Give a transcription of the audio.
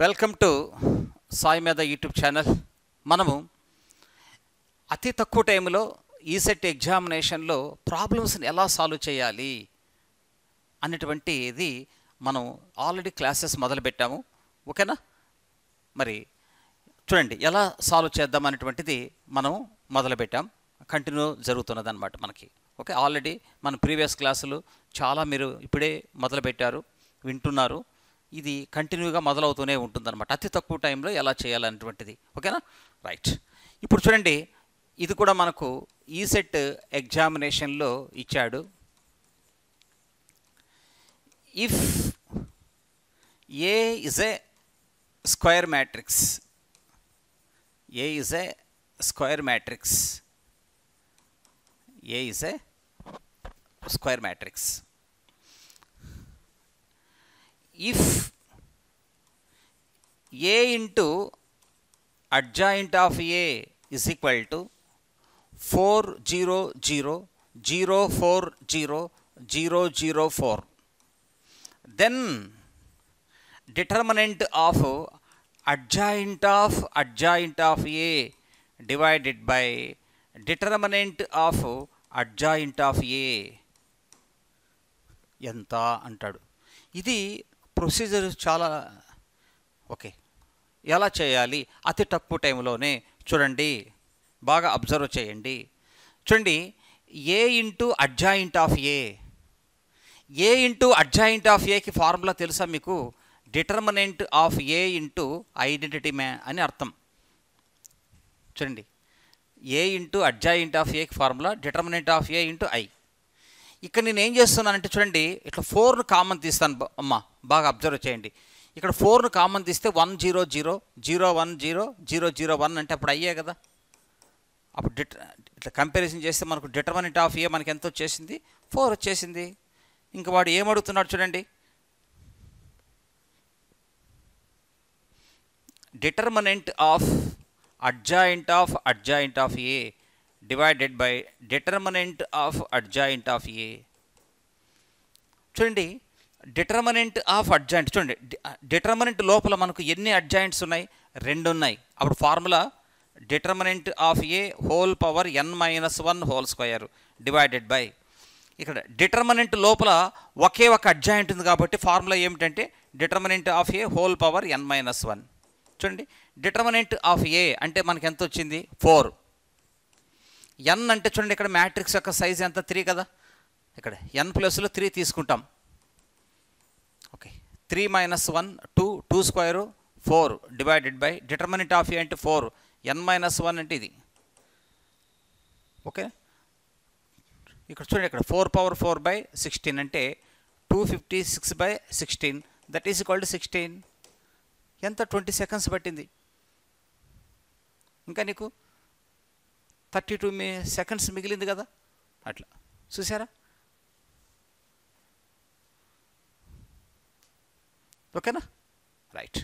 Welcome to Sai మీద YouTube channel. మనము అతి తక్కువ టైంలో ఈసెట్ ఎగ్జామినేషన్లో ప్రాబ్లమ్స్ని ఎలా సాల్వ్ చేయాలి అనేటువంటిది మనం ఆల్రెడీ క్లాసెస్ మొదలుపెట్టాము. ఓకేనా? మరి చూడండి ఎలా సాల్వ్ చేద్దాం అనేటువంటిది మనం మొదలుపెట్టాం. కంటిన్యూ జరుగుతున్నది అనమాట మనకి. ఓకే, ఆల్రెడీ మన ప్రీవియస్ క్లాసులు చాలా మీరు ఇప్పుడే మొదలుపెట్టారు, వింటున్నారు. ఇది కంటిన్యూగా మొదలవుతూనే ఉంటుందన్నమాట. అతి తక్కువ టైంలో ఎలా చేయాలనేటువంటిది. ఓకేనా? రైట్. ఇప్పుడు చూడండి, ఇది కూడా మనకు ఈసెట్ ఎగ్జామినేషన్లో ఇచ్చాడు. If A is a square matrix, A is a square matrix, A is a square matrix, if a into adjoint of a is equal to 4 0 0 0 4 0 0 0 4, then determinant of adjoint of a divided by determinant of adjoint of a ఎంత అంటాడు. ఇది procedure చాలా okay. ఎలా చేయాలి అతి తక్కువ టైంలోనే చూడండి, బాగా అబ్జర్వ్ చేయండి. చూడండి, A into adjoint of A, A into adjoint of ఏకి ఫార్ములా తెలుసా మీకు? Determinant of A into identity అని అర్థం. చూడండి, ఏ ఇంటూ అడ్జాయింట్ ఆఫ్ ఏకి formula determinant of A into I. ఇక్కడ నేను ఏం చేస్తున్నానంటే చూడండి, ఇట్లా 4ను కామన్ తీస్తాను అమ్మా, బాగా అబ్జర్వ్ చేయండి. ఇక్కడ 4ను కామన్ తీస్తే 1 0 0 0 1 0 0 0 1 అంటే అప్పుడు అయ్యే కదా. అప్పుడు ఇట్లా కంపారిజన్ చేస్తే మనకు డిటర్మినెంట్ ఆఫ్ ఏ మనకి ఎంత వచ్చేసింది? 4 వచ్చేసింది. ఇంకా వాడు ఏమడుగుతున్నాడు చూడండి, determinant of adjoint of A divided by determinant of adjoint of A. చూడండి, డిటర్మినెంట్ ఆఫ్ అడ్జాయింట్, చూడండి డిటర్మినెంట్ లోపల మనకు ఎన్ని అడ్జాయింట్స్ ఉన్నాయి? 2 ఉన్నాయి. అప్పుడు formula determinant of A whole power n-1 whole square divided by, ఇక్కడ డిటర్మినెంట్ లోపల ఒకే ఒక అడ్జాయింట్ ఉంది కాబట్టి ఫార్ములా ఏమిటంటే determinant of A whole power n-1. చూడండి, డిటర్మినెంట్ ఆఫ్ ఏ అంటే మనకి ఎంత వచ్చింది? 4. n అంటే చూడండి ఇక్కడ మ్యాట్రిక్స్ యొక్క సైజ్ ఎంత? 3 కదా. ఇక్కడ n ప్లస్లో 3 తీసుకుంటాం. Okay, 3 - 1 2 2 square 4 divided by determinant of A అంటే 4, n-1 అంటే ఇది. ఓకే, ఇక్కడ చూడండి, ఇక్కడ 4/4/16 అంటే 256/16, దట్ ఈజ్ ఈక్వల్ టు 16. ఎంత? 20 సెకండ్స్ పట్టింది. ఇంకా నీకు 32 సెకండ్స్ మిగిలింది కదా. అట్లా చూసారా? ఓకేనా? రైట్.